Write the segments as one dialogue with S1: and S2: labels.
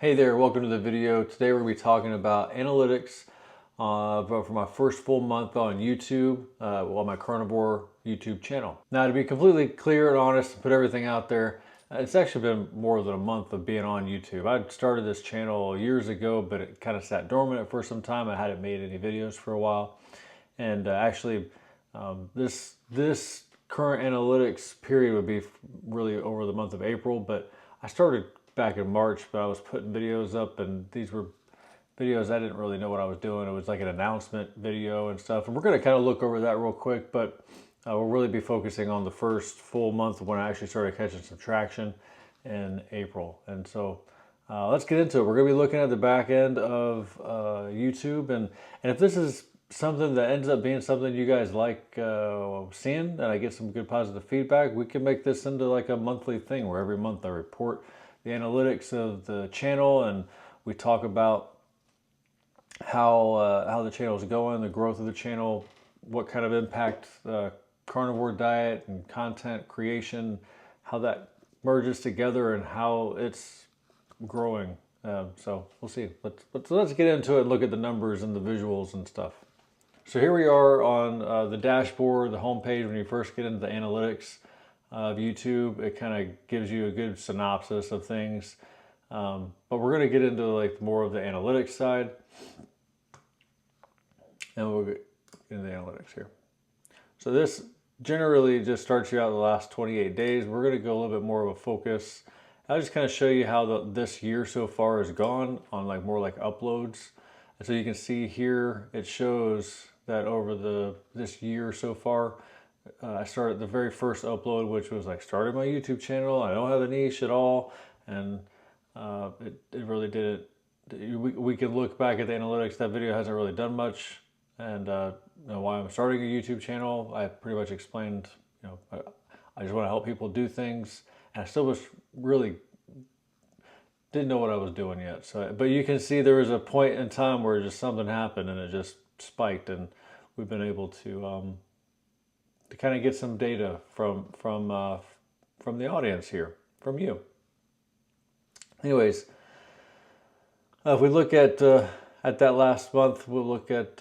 S1: Hey there, welcome to the video. Today we're going to be talking about analytics for my first full month on YouTube, on my Carnivore YouTube channel. Now, to be completely clear and honest and put everything out there, it's actually been more than a month of being on YouTube. I started this channel years ago, but it kind of sat dormant for some time. I hadn't made any videos for a while. And this current analytics period would be really over the month of April, but I started back in March, but I was putting videos up, and these were videos I didn't really know what I was doing. It was like an announcement video and stuff, and we're going to kind of look over that real quick, but we'll really be focusing on the first full month when I actually started catching some traction in April. And so let's get into it. We're going to be looking at the back end of YouTube, and if this is something that ends up being something you guys like seeing, and I get some good positive feedback, we can make this into like a monthly thing where every month I report the analytics of the channel, and we talk about how the channel is going, the growth of the channel, what kind of impact the carnivore diet and content creation, how that merges together, and how it's growing. So we'll see. Let's get into it and look at the numbers and the visuals and stuff. So here we are on the dashboard, the homepage. When you first get into the analytics of YouTube, it kind of gives you a good synopsis of things. But we're going to get into like more of the analytics side, and we'll get into the analytics here. So this generally just starts you out the last 28 days. We're going to go a little bit more of a focus. I'll just kind of show you how this year so far has gone on like more like uploads. And so you can see here, it shows that over this year so far, I started the very first upload, which was like starting my YouTube channel. I don't have a niche at all, and it really didn't. We can look back at the analytics. That video hasn't really done much, and why I'm starting a YouTube channel, I pretty much explained. I just want to help people do things, and I still was really didn't know what I was doing yet. So, but you can see there was a point in time where just something happened and it just spiked, and we've been able to kind of get some data from the audience here, from you. Anyways, if we look at that last month, we'll look at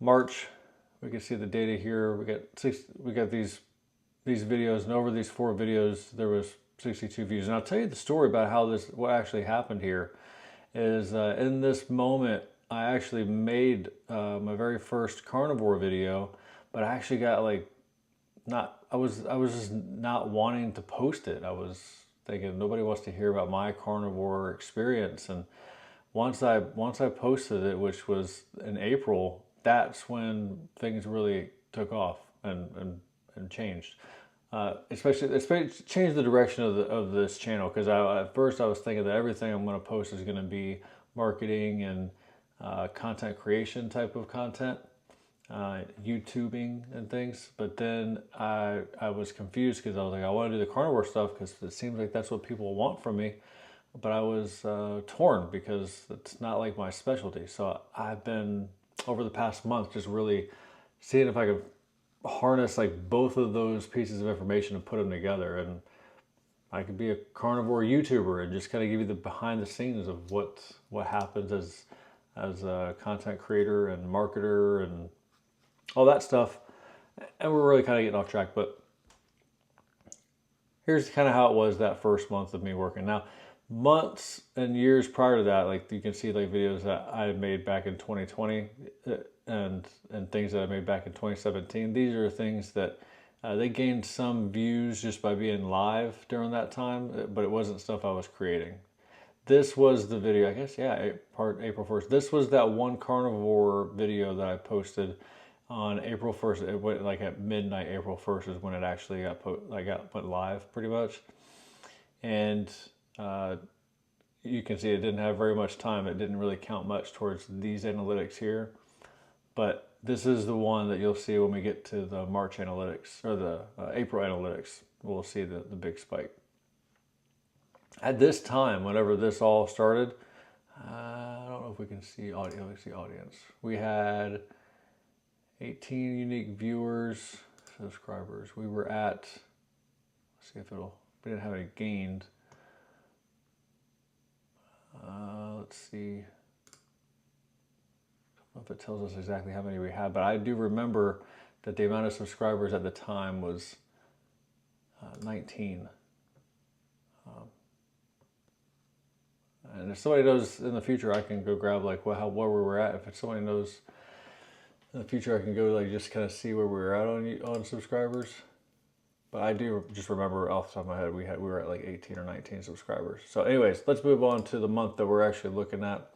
S1: March. We can see the data here. We got these videos, and over these 4 videos, there was 62 views. And I'll tell you the story about what actually happened here is in this moment, I actually made my very first carnivore video, but I actually got I was just not wanting to post it. I was thinking nobody wants to hear about my carnivore experience. And once I posted it, which was in April, that's when things really took off and changed. Especially it's changed the direction of this channel, because at first I was thinking that everything I'm going to post is going to be marketing and content creation type of content, YouTubing and things. But then I was confused, because I was like, I want to do the carnivore stuff because it seems like that's what people want from me. But I was torn, because it's not like my specialty. So I've been, over the past month, just really seeing if I could harness like both of those pieces of information and put them together, and I could be a carnivore YouTuber and just kind of give you the behind the scenes of what happens as a content creator and marketer and all that stuff. And we're really kind of getting off track, but here's kind of how it was that first month of me working. Now, months and years prior to that, like you can see like videos that I made back in 2020 and things that I made back in 2017. These are things that they gained some views just by being live during that time, but it wasn't stuff I was creating. This was the video, I guess, yeah, April 1st. This was that one carnivore video that I posted on April 1st. It went like at midnight. April 1st is when it actually went live, pretty much. And you can see it didn't have very much time. It didn't really count much towards these analytics here. But this is the one that you'll see when we get to the March analytics, or the April analytics. We'll see the big spike. At this time, whenever this all started, I don't know if we can see audio. Let's see audience. We had 18 unique viewers, subscribers. We were at, let's see if we didn't have any gained. Let's see. I don't know if it tells us exactly how many we had, but I do remember that the amount of subscribers at the time was 19. And if somebody knows in the future, I can go grab like where we were at. If somebody knows in the future, I can go like just kind of see where we were at on subscribers. But I do just remember off the top of my head we were at like 18 or 19 subscribers. So anyways, let's move on to the month that we're actually looking at,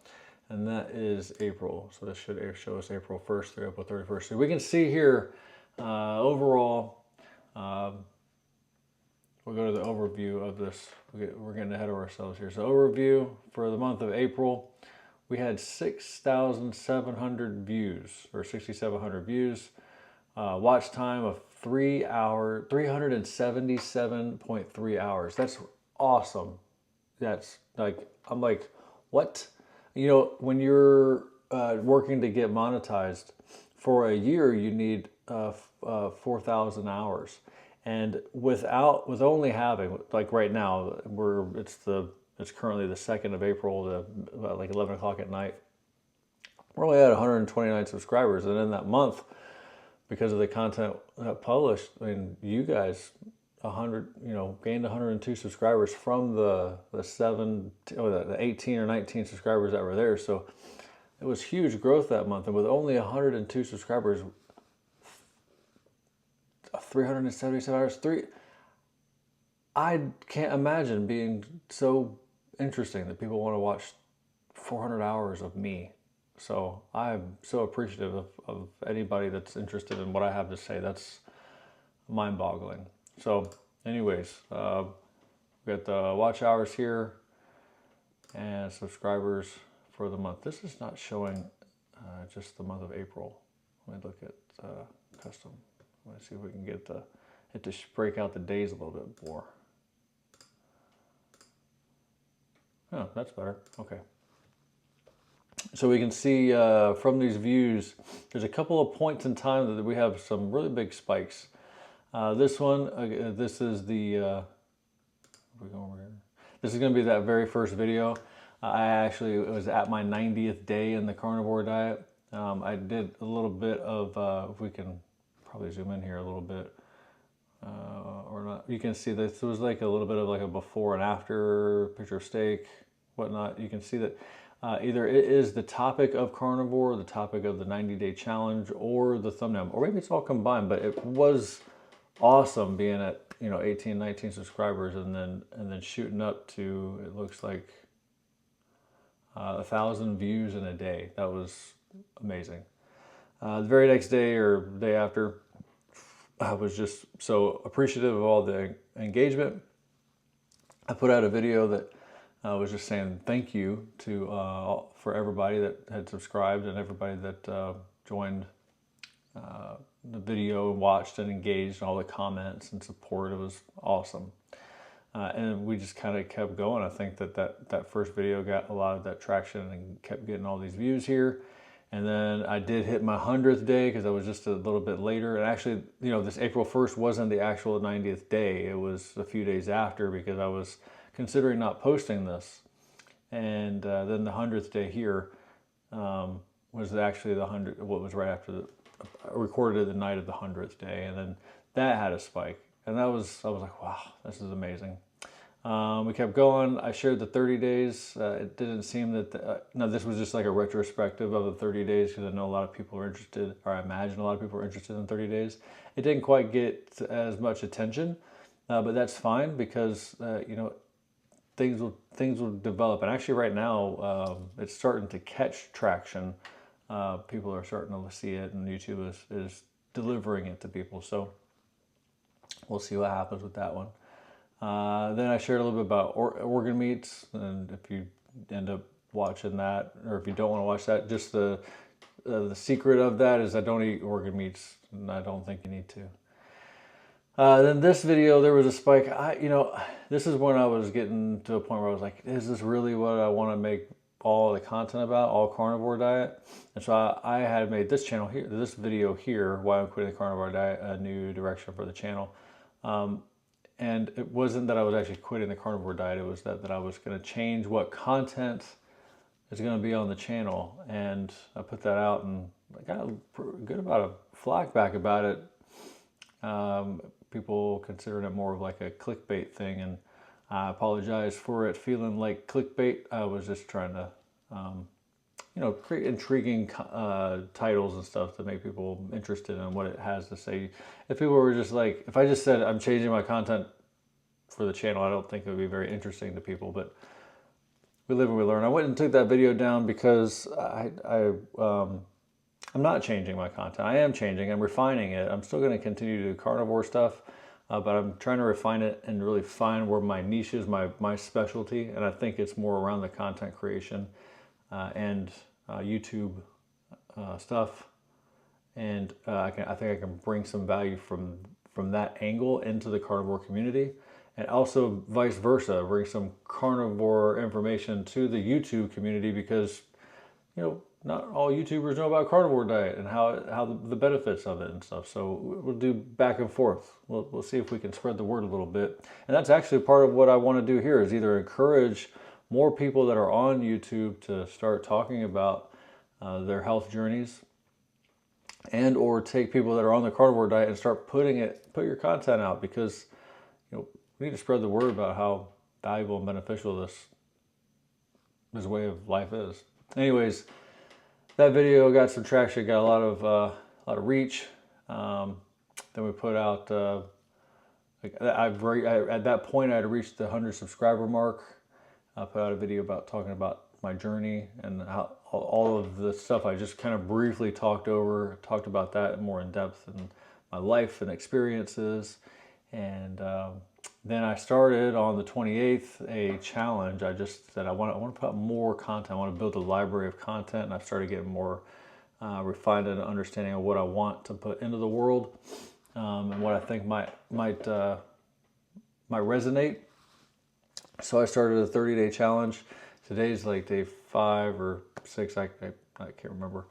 S1: and that is April. So this should show us April 1st through April 31st. So we can see here overall. We'll go to the overview of this. We're getting ahead of ourselves here. So overview for the month of April, we had 6,700 views, or 6,700 views. Watch time of 377.3 hours. That's awesome. That's like, I'm like, what? You know, when you're working to get monetized for a year, you need 4,000 hours. And with only having, like right now, it's currently the 2nd of April, about like 11 o'clock at night. We're only at 129 subscribers, and in that month, because of the content published, I mean, you guys, gained 102 subscribers from the 18 or 19 subscribers that were there. So it was huge growth that month, and with only 102 subscribers. 377 hours. I can't imagine being so interesting that people want to watch 400 hours of me. So I'm so appreciative of anybody that's interested in what I have to say. That's mind-boggling. So anyways, we got the watch hours here and subscribers for the month. This is not showing just the month of April. Let me look at custom. Let's see if we can get it to break out the days a little bit more. Oh, that's better. Okay. So we can see from these views, there's a couple of points in time that we have some really big spikes. This one, this is the, we go over here. This is going to be that very first video. I actually was at my 90th day in the carnivore diet. I did a little bit of, if we can probably zoom in here a little bit, or not. You can see this was like a little bit of like a before and after picture of steak, whatnot. You can see that either it is the topic of carnivore, the topic of the 90-day challenge, or the thumbnail, or maybe it's all combined. But it was awesome being at 18, 19 subscribers, and then shooting up to, it looks like 1,000 views in a day. That was amazing. The very next day or day after, I was just so appreciative of all the engagement. I put out a video that was just saying thank you for everybody that had subscribed and everybody that joined the video and watched and engaged, and all the comments and support. It was awesome. And we just kind of kept going. I think that first video got a lot of that traction and kept getting all these views here. And then I did hit my 100th day because I was just a little bit later. And actually, this April 1st wasn't the actual 90th day. It was a few days after, because I was considering not posting this. And then the 100th day here was actually what was right after I recorded it the night of the 100th day. And then that had a spike. And I was like, wow, this is amazing. We kept going. I shared the 30 days. It didn't seem that, no, this was just like a retrospective of the 30 days, because I know a lot of people are interested, or I imagine a lot of people are interested in 30 days. It didn't quite get as much attention, but that's fine, because, things will develop. And actually right now, it's starting to catch traction. People are starting to see it, and YouTube is delivering it to people. So we'll see what happens with that one. Then I shared a little bit about organ meats, and if you end up watching that, or if you don't want to watch that, just the secret of that is I don't eat organ meats, and I don't think you need to. Then this video, there was a spike. This is when I was getting to a point where I was like, is this really what I want to make all the content about, all carnivore diet? And so I had made this channel here, this video here, why I'm quitting the carnivore diet, a new direction for the channel. And it wasn't that I was actually quitting the carnivore diet, it was that I was going to change what content is going to be on the channel. And I put that out and I got a good amount of flack back about it. People considering it more of like a clickbait thing, and I apologize for it feeling like clickbait. I was just trying to, create intriguing titles and stuff to make people interested in what it has to say. If people were just like, if I just said I'm changing my content for the channel, I don't think it would be very interesting to people, but we live and we learn. I went and took that video down because I'm not changing my content. I am changing, I'm refining it. I'm still going to continue to do carnivore stuff, but I'm trying to refine it and really find where my niche is, my specialty. And I think it's more around the content creation and YouTube stuff. And I think I can bring some value from that angle into the carnivore community. And also vice versa, bring some carnivore information to the YouTube community, because, not all YouTubers know about carnivore diet and how the benefits of it and stuff. So we'll do back and forth. We'll see if we can spread the word a little bit. And that's actually part of what I want to do here, is either encourage more people that are on YouTube to start talking about their health journeys, and or take people that are on the carnivore diet and start put your content out, because we need to spread the word about how valuable and beneficial this way of life is. Anyways, that video got some traction, got a lot of reach. Then we put out. At that point, I had reached the 100 subscriber mark. I put out a video talking about my journey and how all of the stuff I just kind of briefly talked about that more in depth, and my life and experiences. And then I started on the 28th a challenge. I just said I want to put out more content. I want to build a library of content, and I've started getting more refined in understanding of what I want to put into the world, and what I think might resonate. So I started a 30-day challenge. Today's like day 5 or 6. I can't remember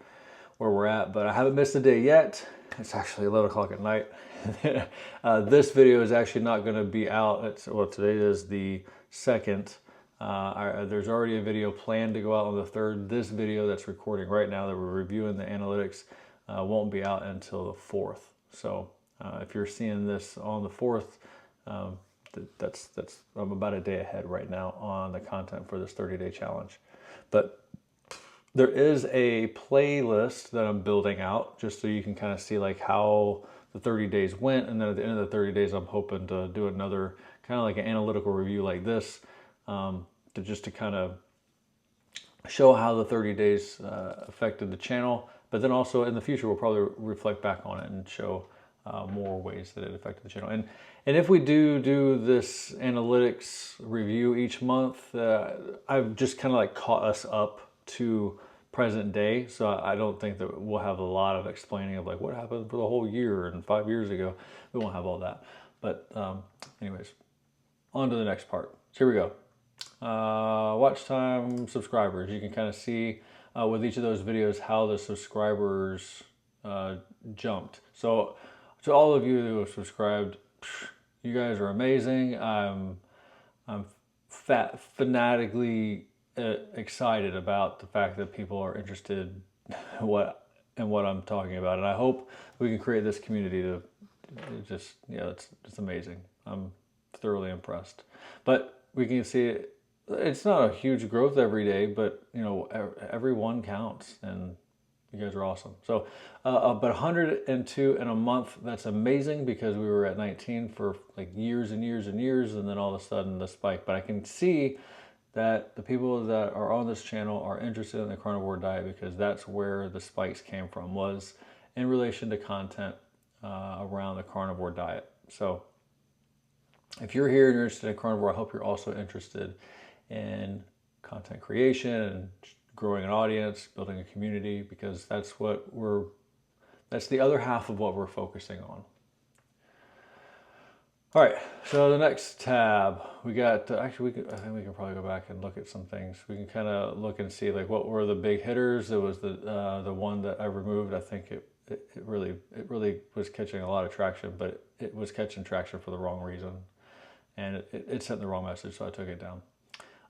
S1: where we're at, but I haven't missed a day yet. It's actually 11 o'clock at night. This video is actually not going to be out. Today is the 2nd. There's already a video planned to go out on the 3rd. This video that's recording right now that we're reviewing the analytics won't be out until the 4th. So if you're seeing this on the 4th, that's I'm about a day ahead right now on the content for this 30-day challenge. But there is a playlist that I'm building out just so you can kind of see like how the 30 days went, and then at the end of the 30 days I'm hoping to do another kind of like an analytical review like this, to kind of show how the 30 days affected the channel. But then also in the future we'll probably reflect back on it and show more ways that it affected the channel. And if we do this analytics review each month, I've just kind of like caught us up to present day. So I don't think that we'll have a lot of explaining of like what happened for the whole year and 5 years ago. We won't have all that. But anyways, on to the next part. So here we go. Watch time, subscribers. You can kind of see with each of those videos how the subscribers jumped. So to all of you who have subscribed, you guys are amazing. I'm fanatically excited about the fact that people are interested in what I'm talking about, and I hope we can create this community to just, it's amazing. I'm thoroughly impressed. But we can see it's not a huge growth every day, but every one counts, and you guys are awesome. So, but 102 in a month, that's amazing, because we were at 19 for like years and years and years, and then all of a sudden the spike. But I can see that the people that are on this channel are interested in the carnivore diet, because that's where the spikes came from, was in relation to content around the carnivore diet. So if you're here and you're interested in carnivore, I hope you're also interested in content creation and growing an audience, building a community, because that's the other half of what we're focusing on. All right, so the next tab, we got, I think we can probably go back and look at some things. We can kind of look and see like what were the big hitters. It was the one that I removed. I think it really was catching a lot of traction, but it was catching traction for the wrong reason. and it sent the wrong message, so I took it down.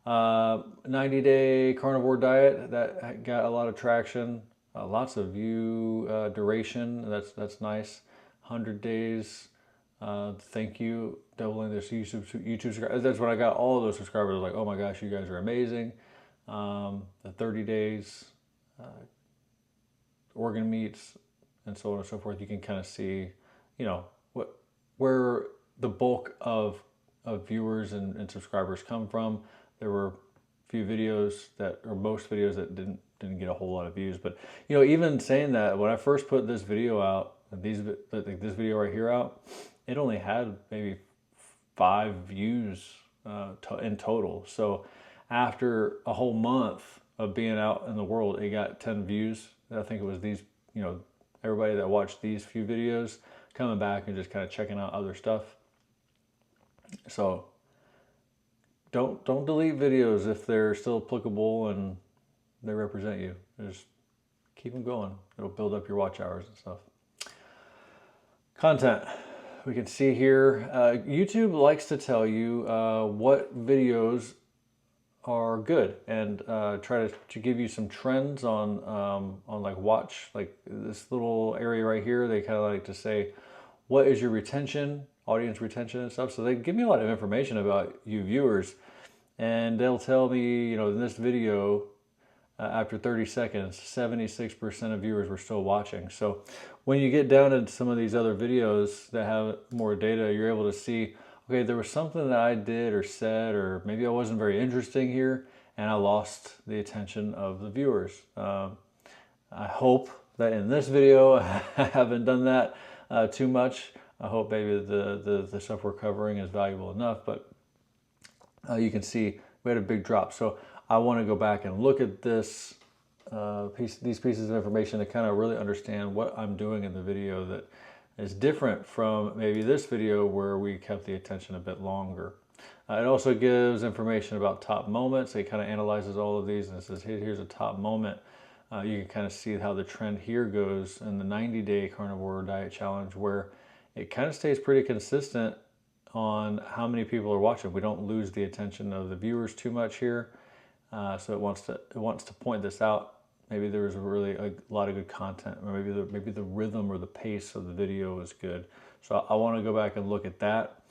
S1: 90-day carnivore diet, that got a lot of traction, lots of view duration. That's nice. 100 days. Thank you, doubling this YouTube subscribers. That's when I got all of those subscribers. Like, oh my gosh, you guys are amazing. The 30 days, organ meats, and so on and so forth. You can kind of see, you know, where the bulk of viewers and subscribers come from. There were a few videos or most videos that didn't get a whole lot of views. But you know, even saying that, when I first put this video out, this video right here out, it only had maybe 5 views in total. So after a whole month of being out in the world, it got 10 views. I think it was these, you know, everybody that watched these few videos coming back and just kind of checking out other stuff. So don't delete videos if they're still applicable and they represent you. Just keep them going. It'll build up your watch hours and stuff. Content. We can see here, YouTube likes to tell you what videos are good and try to give you some trends on like watch, like this little area right here. They kind of like to say, what is your retention, audience retention and stuff. So they give me a lot of information about you viewers, and they'll tell me, you know, in this video, after 30 seconds, 76% of viewers were still watching. So when you get down into some of these other videos that have more data, you're able to see, okay, there was something that I did or said, or maybe I wasn't very interesting here, and I lost the attention of the viewers. I hope that in this video, I haven't done that too much. I hope maybe the stuff we're covering is valuable enough, but you can see we had a big drop. So I want to go back and look at this these pieces of information to kind of really understand what I'm doing in the video that is different from maybe this video where we kept the attention a bit longer. It also gives information about top moments. It kind of analyzes all of these and it says, here's a top moment. You can kind of see how the trend here goes in the 90-day carnivore diet challenge, where it kind of stays pretty consistent on how many people are watching. We don't lose the attention of the viewers too much here. So it wants to point this out. Maybe there was really a lot of good content, or maybe the rhythm or the pace of the video is good. So I want to go back and look at that.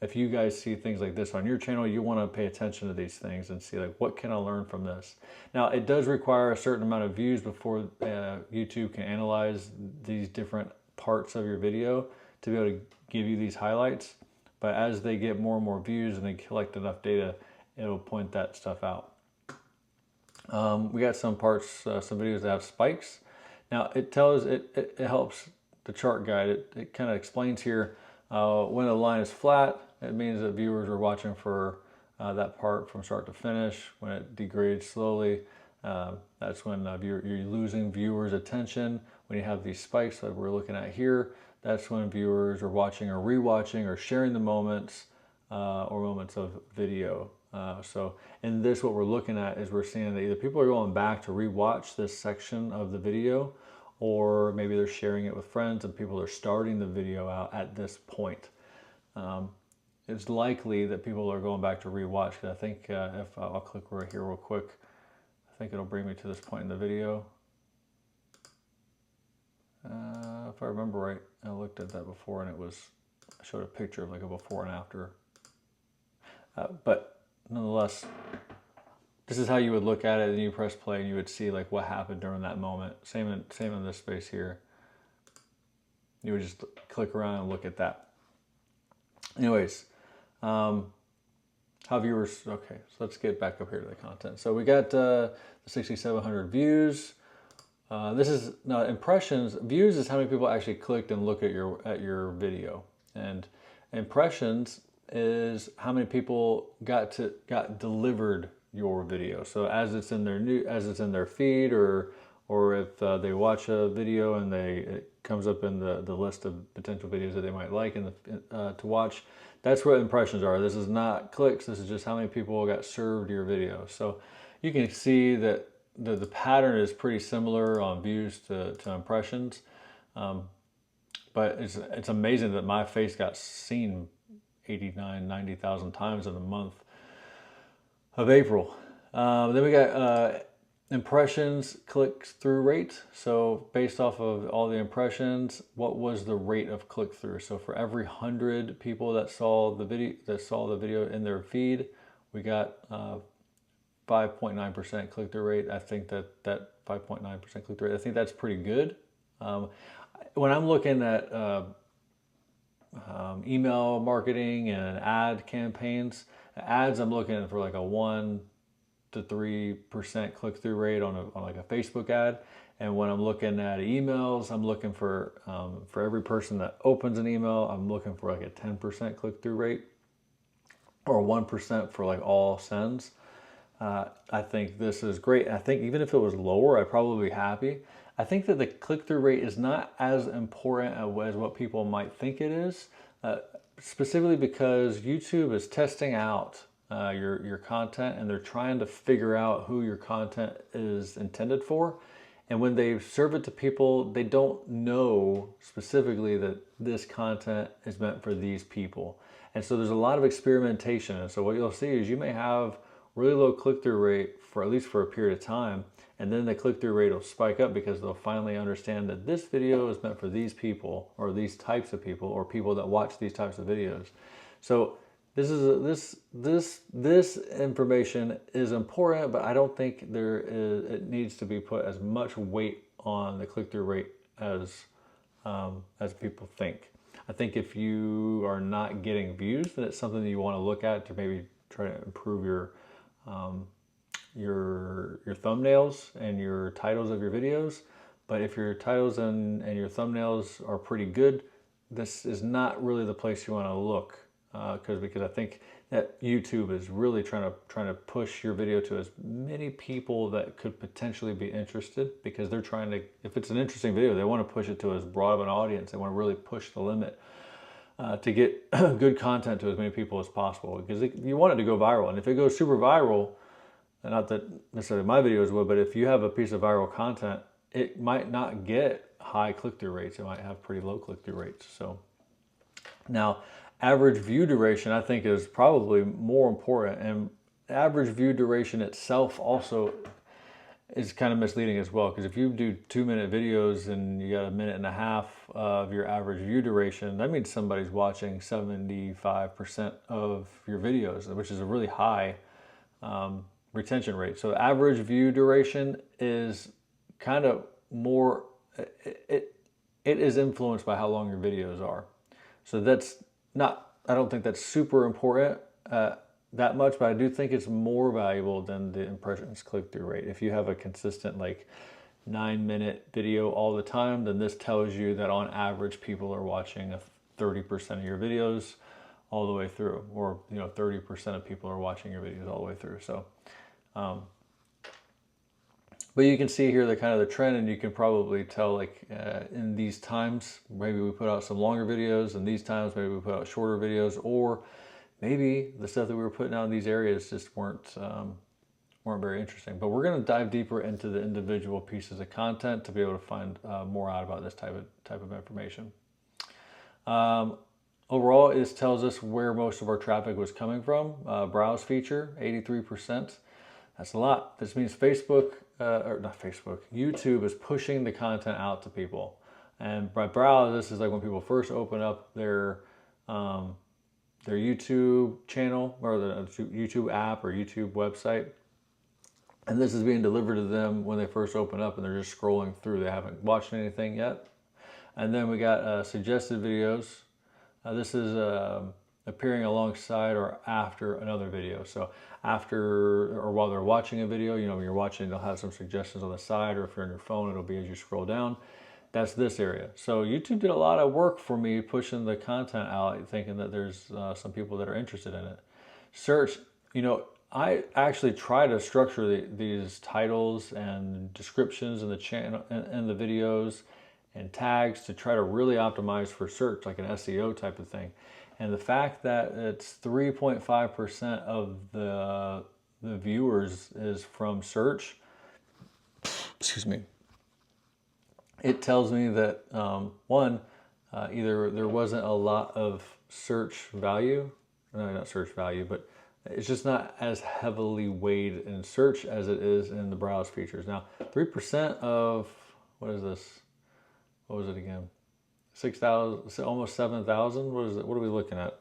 S1: If you guys see things like this on your channel, you want to pay attention to these things and see, like, what can I learn from this? Now, it does require a certain amount of views before YouTube can analyze these different parts of your video to be able to give you these highlights. But as they get more and more views and they collect enough data, it'll point that stuff out. We got some parts, some videos that have spikes. Now it helps the chart guide. It kind of explains here when the line is flat, it means that viewers are watching for that part from start to finish. When it degrades slowly, that's when you're losing viewers' attention. When you have these spikes that we're looking at here, that's when viewers are watching or rewatching or sharing the moments or moments of video. So in this, what we're looking at is we're seeing that either people are going back to rewatch this section of the video, or maybe they're sharing it with friends and people are starting the video out at this point. It's likely that people are going back to rewatch, because I think if I'll click right here real quick, I think it'll bring me to this point in the video. If I remember right, I looked at that before and I showed a picture of like a before and after. But nonetheless, this is how you would look at it, and you press play and you would see like what happened during that moment. Same in this space here. You would just click around and look at that. Anyways, how viewers, okay, so let's get back up here to the content. So we got the 6,700 views. This is now impressions. Views is how many people actually clicked and looked at your video, and impressions is how many people got delivered your video. So as it's in their feed, or if they watch a video and it comes up in the list of potential videos that they might like to watch, that's what impressions are. This is not clicks. This is just how many people got served your video. So you can see that the pattern is pretty similar on views to impressions, but it's amazing that my face got seen 89, 90,000 times in the month of April. Then we got impressions, click-through rate. So based off of all the impressions, what was the rate of click-through? So for every 100 people that saw the video in their feed, we got 5.9% click-through rate. I think that 5.9% click-through rate, I think that's pretty good. When I'm looking at email marketing and ad campaigns, ads, I'm looking for like a 1 to 3% click-through rate on like a Facebook ad. And when I'm looking at emails, I'm looking for every person that opens an email, I'm looking for like a 10% click-through rate, or 1% for like all sends. I think this is great. I think even if it was lower, I'd probably be happy. I think that the click-through rate is not as important as what people might think it is, specifically because YouTube is testing out your content, and they're trying to figure out who your content is intended for. And when they serve it to people, they don't know specifically that this content is meant for these people. And so there's a lot of experimentation. And so what you'll see is you may have really low click-through rate for at least for a period of time, and then the click-through rate will spike up because they'll finally understand that this video is meant for these people, or these types of people, or people that watch these types of videos. So this information is important, but I don't think it needs to be put as much weight on the click-through rate as people think. I think if you are not getting views, then it's something that you want to look at to maybe try to improve your thumbnails and your titles of your videos. But if your titles and your thumbnails are pretty good, this is not really the place you want to look, because I think that YouTube is really trying to push your video to as many people that could potentially be interested, because they're trying to, if it's an interesting video, they want to push it to as broad of an audience. They want to really push the limit to get good content to as many people as possible, because you want it to go viral. And if it goes super viral, and not that necessarily my videos would, but if you have a piece of viral content, it might not get high click-through rates. It might have pretty low click-through rates. So now, average view duration, I think, is probably more important. And average view duration itself also is kind of misleading as well, because if you do 2-minute videos and you got 1.5 minutes of your average view duration, that means somebody's watching 75% of your videos, which is a really high retention rate. So average view duration is kind of more, it is influenced by how long your videos are. So that's not, I don't think that's super important that much, but I do think it's more valuable than the impressions click-through rate. If you have a consistent like 9-minute video all the time, then this tells you that on average people are watching 30% of your videos all the way through, or 30% of people are watching your videos all the way through. So but you can see here the kind of the trend, and you can probably tell, like in these times maybe we put out some longer videos, and these times maybe we put out shorter videos, or maybe the stuff that we were putting out in these areas just weren't very interesting. But we're going to dive deeper into the individual pieces of content to be able to find more out about this type of information. Overall, it tells us where most of our traffic was coming from. Browse feature, 83%. That's a lot. This means YouTube is pushing the content out to people. And by browse, this is like when people first open up their YouTube channel, or the YouTube app or YouTube website. And this is being delivered to them when they first open up, and they're just scrolling through. They haven't watched anything yet. And then we got suggested videos. This is appearing alongside or after another video. So after or while they're watching a video, when you're watching, they'll have some suggestions on the side, or if you're on your phone, it'll be as you scroll down. That's this area. So YouTube did a lot of work for me pushing the content out, thinking that there's some people that are interested in it. Search, I actually try to structure these titles and descriptions in the channel and the videos and tags to try to really optimize for search, like an SEO type of thing. And the fact that it's 3.5% of the viewers is from search, excuse me, it tells me that either there wasn't a lot of search value no, not search value, but it's just not as heavily weighed in search as it is in the browse features. Now, 3% of, what is this? What was it again? 6,000, almost 7,000. What is it? What are we looking at?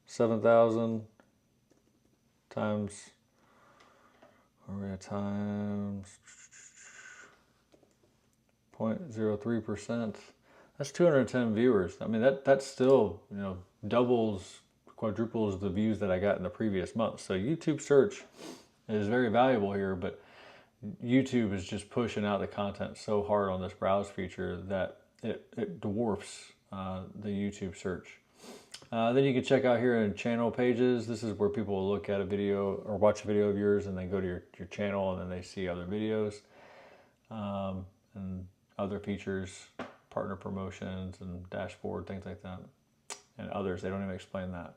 S1: 7,000 times, we're at times 0.03%. That's 210 viewers. I mean, that's still, you know, doubles, quadruples the views that I got in the previous month. So YouTube search is very valuable here, but YouTube is just pushing out the content so hard on this browse feature that it dwarfs the YouTube search. Then you can check out here in channel pages. This is where people will look at a video or watch a video of yours and then go to your channel and then they see other videos and other features, partner promotions and dashboard, things like that. And others, they don't even explain that.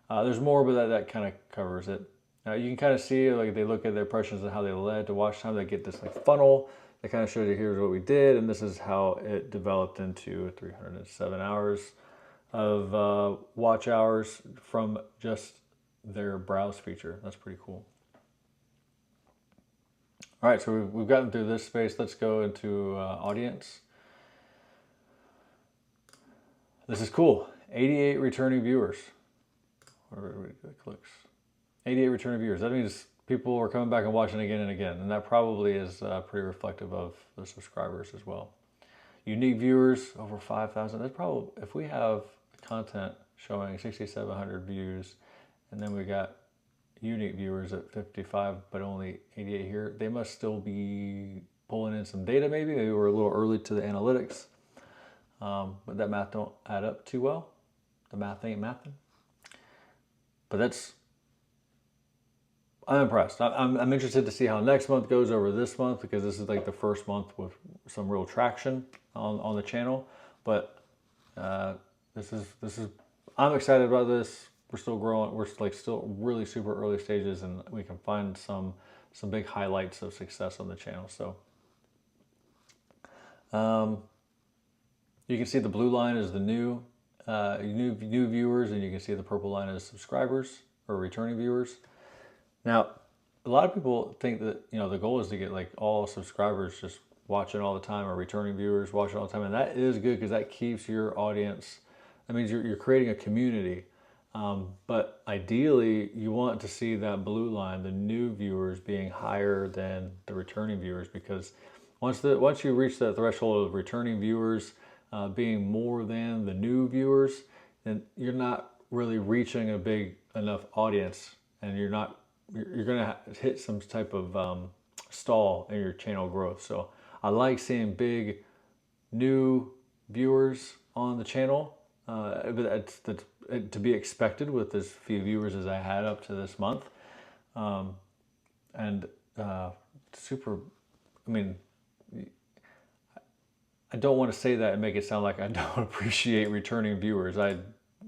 S1: There's more, but that kind of covers it. You can kind of see, like, they look at their impressions and how they led to watch time. They get this like funnel that kind of shows you here's what we did, and this is how it developed into 307 hours of watch hours from just their browse feature. That's pretty cool. All right, so we've gotten through this space. Let's go into audience. This is cool. 88 returning viewers. Where the clicks? 88 returning viewers. That means people are coming back and watching again and again, and that probably is pretty reflective of the subscribers as well. Unique viewers over 5,000. That's probably, if we have content showing 6,700 views, and then we got unique viewers at 55, but only 88 here, they must still be pulling in some data. Maybe we're a little early to the analytics, but that math don't add up too well. The math ain't mathing. But that's, I'm impressed. I'm interested to see how next month goes over this month, because this is like the first month with some real traction on the channel. But this is I'm excited about this. We're still growing. We're like still really super early stages, and we can find some big highlights of success on the channel. So you can see the blue line is the new viewers, and you can see the purple line is subscribers or returning viewers. Now, a lot of people think that, you know, the goal is to get like all subscribers just watching all the time, or returning viewers watching all the time, and that is good because that keeps your audience. That means you're creating a community. But ideally, you want to see that blue line, the new viewers, being higher than the returning viewers, because once you reach that threshold of returning viewers being more than the new viewers, then you're not really reaching a big enough audience, and you're going to hit some type of stall in your channel growth. So I like seeing big new viewers on the channel, but that's to be expected with as few viewers as I had up to this month. Super, I mean, I don't want to say that and make it sound like I don't appreciate returning viewers.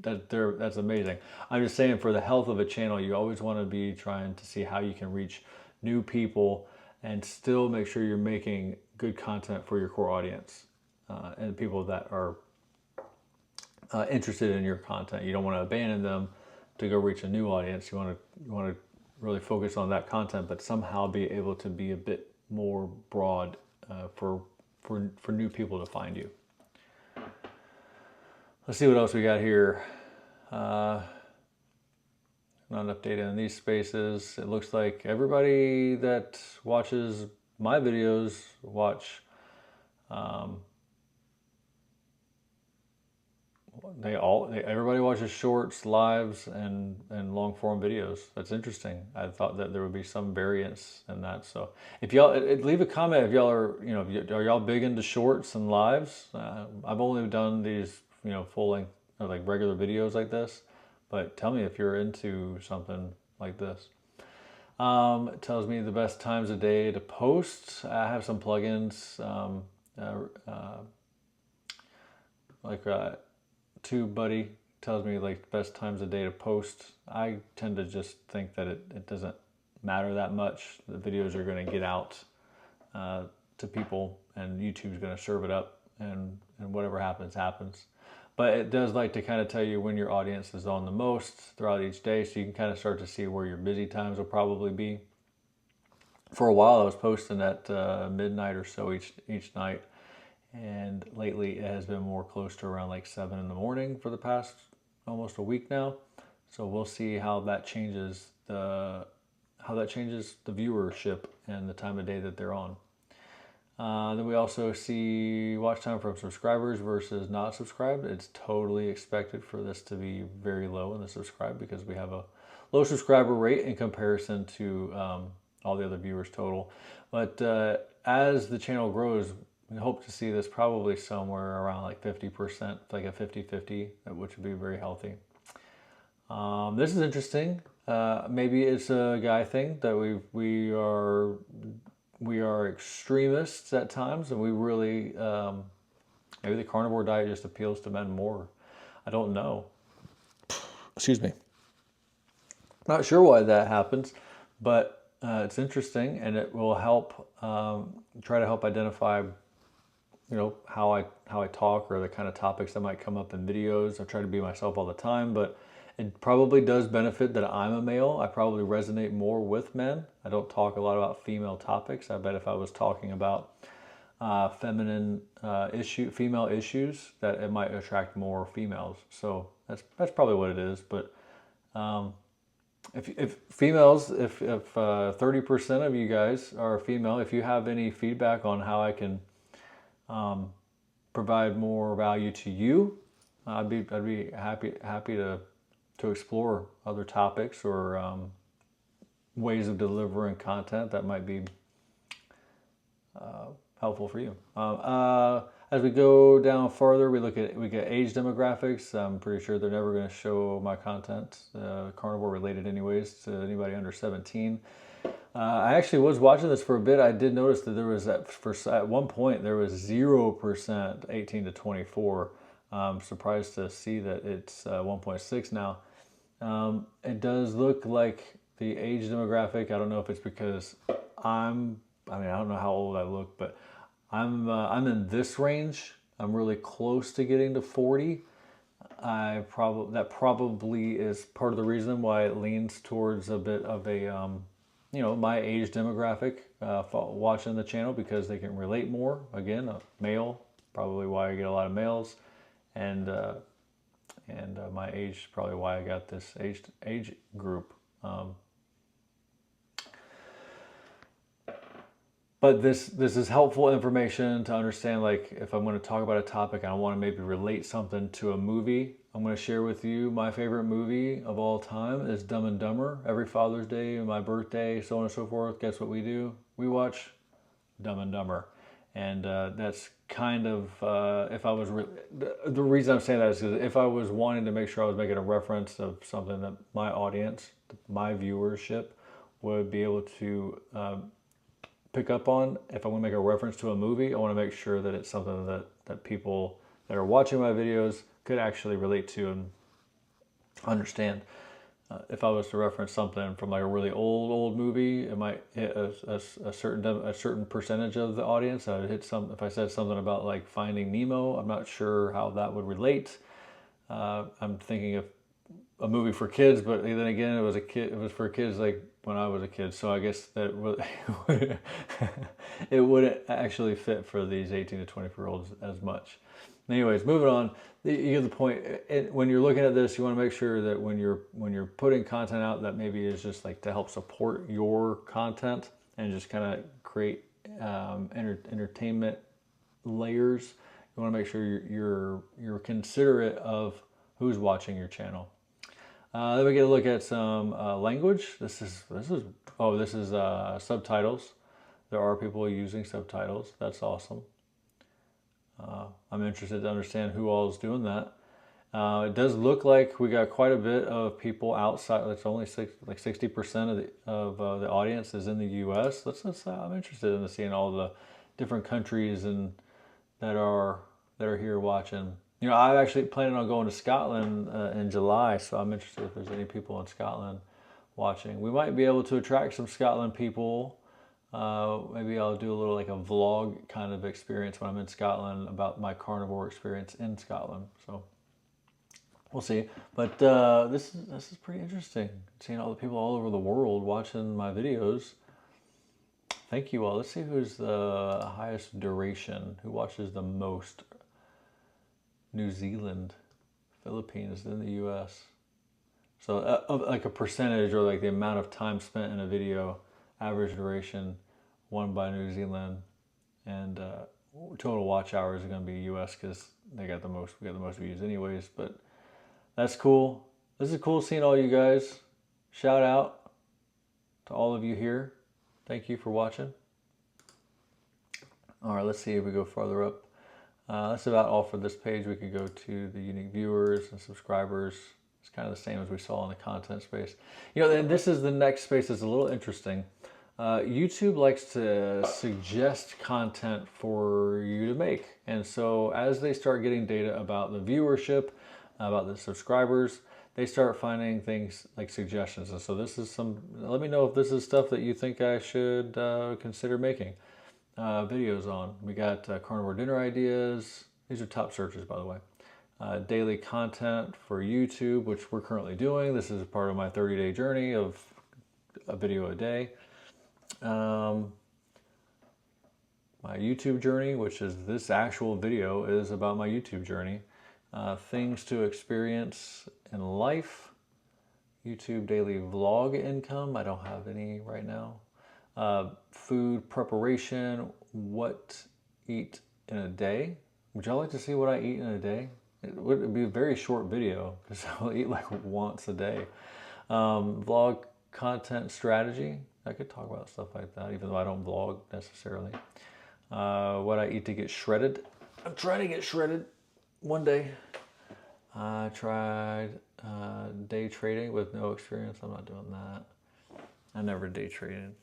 S1: That's amazing. I'm just saying, for the health of a channel, you always want to be trying to see how you can reach new people and still make sure you're making good content for your core audience and people that are interested in your content. You don't want to abandon them to go reach a new audience. You want to really focus on that content, but somehow be able to be a bit more broad for new people to find you. Let's see what else we got here. Not enough data in these spaces. It looks like everybody that watches my videos watch. Everybody watches shorts, lives, and long form videos. That's interesting. I thought that there would be some variance in that. So if y'all leave a comment if y'all are, you know, are y'all big into shorts and lives? I've only done these, you know, full length, like regular videos like this, but tell me if you're into something like this. It tells me the best times of day to post. I have some plugins like TubeBuddy tells me like best times of day to post. I tend to just think that it doesn't matter that much. The videos are going to get out to people, and YouTube's going to serve it up, and whatever happens, happens. But it does like to kind of tell you when your audience is on the most throughout each day, so you can kind of start to see where your busy times will probably be. For a while, I was posting at midnight or so each night, and lately it has been more close to around like 7 in the morning for the past almost a week now. So we'll see how that changes the viewership and the time of day that they're on. Then we also see watch time from subscribers versus not subscribed. It's totally expected for this to be very low in the subscribe because we have a low subscriber rate in comparison to all the other viewers total. But as the channel grows, we hope to see this probably somewhere around like 50%, like a 50-50, which would be very healthy. This is interesting. Maybe it's a guy thing that we are extremists at times, and we really maybe the carnivore diet just appeals to men more. I don't know. Excuse me. Not sure why that happens, but it's interesting, and it will help try to help identify, how I talk or the kind of topics that might come up in videos. I try to be myself all the time, but it probably does benefit that I'm a male. I probably resonate more with men. I don't talk a lot about female topics. I bet if I was talking about female issues, that it might attract more females. So that's probably what it is. But if females, if 30% of you guys are female, if you have any feedback on how I can provide more value to you, I'd be happy to explore other topics or ways of delivering content that might be helpful for you. As we go down further, we get age demographics. I'm pretty sure they're never going to show my content, carnivore related anyways, to anybody under 17. I actually was watching this for a bit. I did notice that there was at one point there was 0% 18 to 24. I'm surprised to see that it's 1.6 now. It does look like the age demographic. I don't know if it's because I don't know how old I look, but I'm in this range. I'm really close to getting to 40. That probably is part of the reason why it leans towards a bit of a my age demographic watching the channel, because they can relate more. Again, a male, probably why I get a lot of males, and my age is probably why I got this age group. But this is helpful information to understand, like if I'm going to talk about a topic and I want to maybe relate something to a movie. I'm going to share with you my favorite movie of all time is Dumb and Dumber. Every Father's Day, my birthday, so on and so forth. Guess what we do? We watch Dumb and Dumber. And that's kind of, the reason I'm saying that is because if I was wanting to make sure I was making a reference of something that my audience, my viewership would be able to pick up on, if I want to make a reference to a movie, I want to make sure that it's something that people that are watching my videos could actually relate to and understand. If I was to reference something from like a really old movie, it might hit a certain percentage of the audience. I would hit if I said something about like Finding Nemo, I'm not sure how that would relate. I'm thinking of a movie for kids, but then again, it was for kids like when I was a kid. So I guess that it wouldn't actually fit for these 18 to 24-year-olds as much. Anyways, moving on, you get the point. When you're looking at this, you want to make sure that when you're putting content out, that maybe is just like to help support your content and just kind of create entertainment layers. You want to make sure you're considerate of who's watching your channel. Then we get a look at some language. This is subtitles. There are people using subtitles. That's awesome. I'm interested to understand who all is doing that. It does look like we got quite a bit of people outside. It's only 60% of the audience is in the U.S. I'm interested in seeing all the different countries and that are here watching. I'm actually planning on going to Scotland in July, so I'm interested if there's any people in Scotland watching. We might be able to attract some Scotland people. Maybe I'll do a little like a vlog kind of experience when I'm in Scotland about my carnivore experience in Scotland. So we'll see. But this is pretty interesting. Seeing all the people all over the world watching my videos. Thank you all. Let's see who's the highest duration. Who watches the most? New Zealand, Philippines, then the U.S. So like a percentage or like the amount of time spent in a video, average duration, won by New Zealand, and total watch hours are going to be U.S. because we got the most views anyways. But that's cool. This is cool seeing all you guys. Shout out to all of you here. Thank you for watching. All right, let's see if we go farther up. That's about all for this page. We could go to the unique viewers and subscribers. It's kind of the same as we saw in the content space. You know, and this is the next space that's a little interesting. YouTube likes to suggest content for you to make. And so as they start getting data about the viewership, about the subscribers, they start finding things like suggestions. And so this is let me know if this is stuff that you think I should consider making videos on. We got carnivore dinner ideas. These are top searches, by the way. Daily content for YouTube, which we're currently doing. This is part of my 30-day journey of a video a day. My YouTube journey, which is this actual video, is about my YouTube journey. Things to experience in life. YouTube daily vlog income. I don't have any right now. Food preparation, what eat in a day. Would y'all like to see what I eat in a day? It would be a very short video because I'll eat like once a day. Vlog content strategy. I could talk about stuff like that, even though I don't vlog necessarily. What I eat to get shredded. I'm trying to get shredded one day. I tried day trading with no experience. I'm not doing that. I never day traded.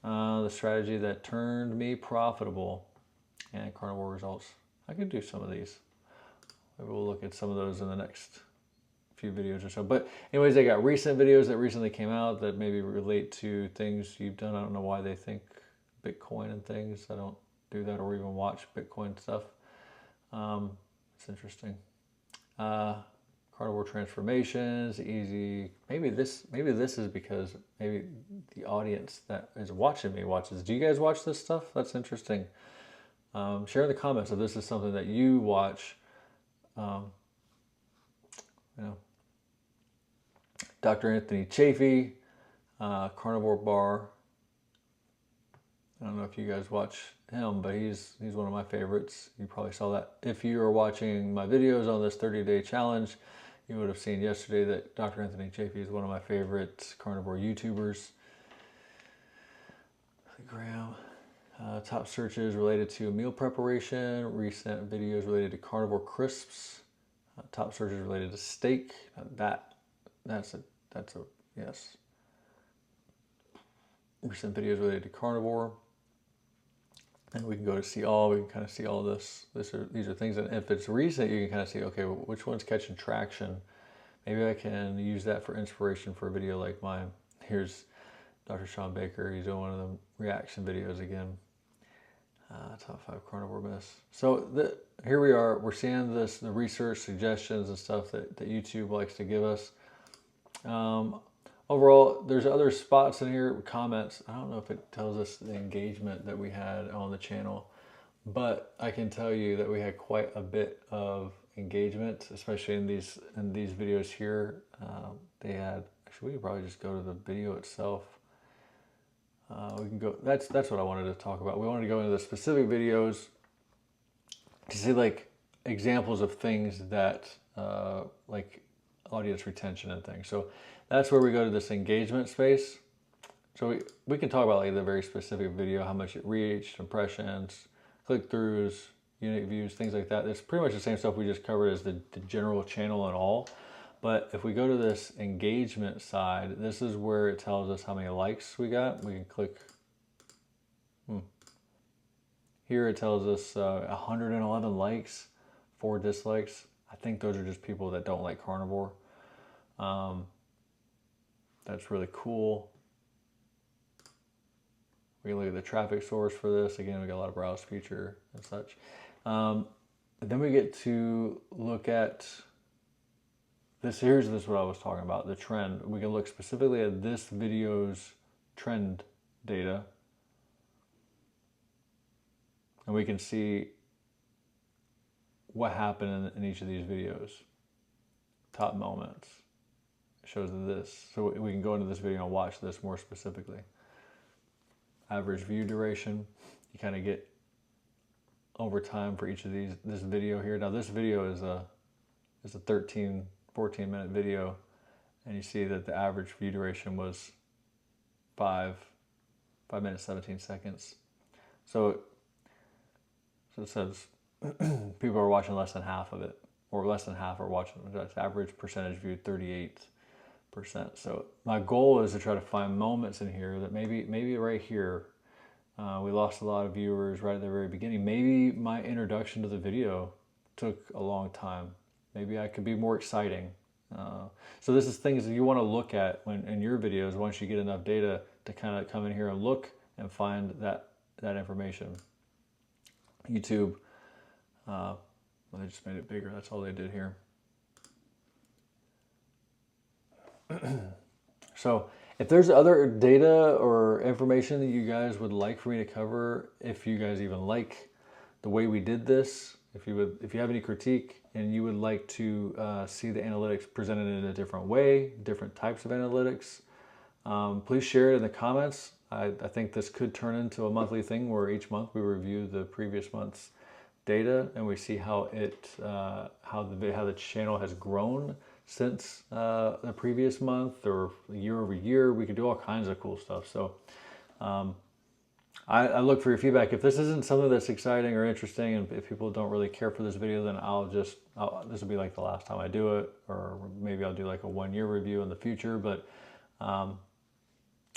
S1: The strategy that turned me profitable and carnivore results. I could do some of these. Maybe we'll look at some of those in the next few videos or so. But anyways, I got recent videos that recently came out that maybe relate to things you've done. I don't know why they think Bitcoin and things. I don't do that or even watch Bitcoin stuff. It's interesting. Carnivore transformations, easy. Maybe this is because maybe the audience that is watching me watches. Do you guys watch this stuff? That's interesting. Share in the comments if this is something that you watch. You know, Dr. Anthony Chafee, Carnivore Bar. I don't know if you guys watch him, but he's one of my favorites. You probably saw that. If you are watching my videos on this 30-day challenge, you would have seen yesterday that Dr. Anthony Chafee is one of my favorite carnivore YouTubers. Graham. Top searches related to meal preparation, recent videos related to carnivore crisps, top searches related to steak. That's a yes. Recent videos related to carnivore. And we can go to see all, we can kind of see all this. These are things that if it's recent, you can kind of see, okay, well, which one's catching traction? Maybe I can use that for inspiration for a video like mine. Here's Dr. Sean Baker. He's doing one of the reaction videos again. Top 5 carnivore myths. So here we are. We're seeing this, the research suggestions and stuff that YouTube likes to give us. Overall, there's other spots in here, comments. I don't know if it tells us the engagement that we had on the channel, but I can tell you that we had quite a bit of engagement, especially in these videos here. They had, actually we could probably just go to the video itself. We can go, that's what I wanted to talk about. We wanted to go into the specific videos to see like examples of things that like audience retention and things. So that's where we go to this engagement space. So we can talk about like the very specific video, how much it reached, impressions, click-throughs, unique views, things like that. It's pretty much the same stuff we just covered as the general channel and all. But if we go to this engagement side, this is where it tells us how many likes we got. We can click. Here it tells us 111 likes, 4 dislikes. I think those are just people that don't like carnivore. That's really cool. We can look at the traffic source for this. Again, we got a lot of browse feature and such. Then we get to look at here's what I was talking about, the trend. We can look specifically at this video's trend data, and we can see what happened in each of these videos. Top moments. It shows this. So we can go into this video and watch this more specifically. Average view duration. You kind of get over time for each of these. This video here. Now this video is a 13, 14 minute video, and you see that the average view duration was 5 minutes 17 seconds. So it says people are watching less than half of it, or less than half are watching. That's average percentage viewed 38%. So my goal is to try to find moments in here that maybe right here we lost a lot of viewers right at the very beginning. Maybe my introduction to the video took a long time. Maybe I could be more exciting. So this is things that you want to look at when in your videos once you get enough data to kind of come in here and look and find that information. YouTube, well, they just made it bigger. That's all they did here. So if there's other data or information that you guys would like for me to cover, if you guys even like the way we did this, if you have any critique and you would like to see the analytics presented in a different way, different types of analytics, please share it in the comments. I think this could turn into a monthly thing where each month we review the previous month's data and we see how the channel has grown since the previous month or year over year. We could do all kinds of cool stuff. So I look for your feedback. If this isn't something that's exciting or interesting, and if people don't really care for this video, then this will be like the last time I do it, or maybe I'll do like a 1-year review in the future. But I'm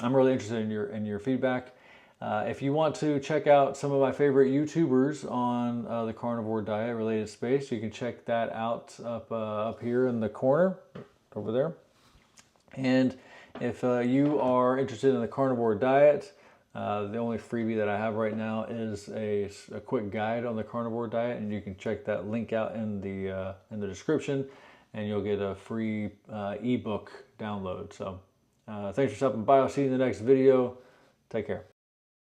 S1: really interested in your feedback. If you want to check out some of my favorite YouTubers on the carnivore diet related space, you can check that out up here in the corner over there. And if you are interested in the carnivore diet, the only freebie that I have right now is a quick guide on the carnivore diet, and you can check that link out in the description, and you'll get a free ebook download. So thanks for stopping by. I'll see you in the next video. Take care.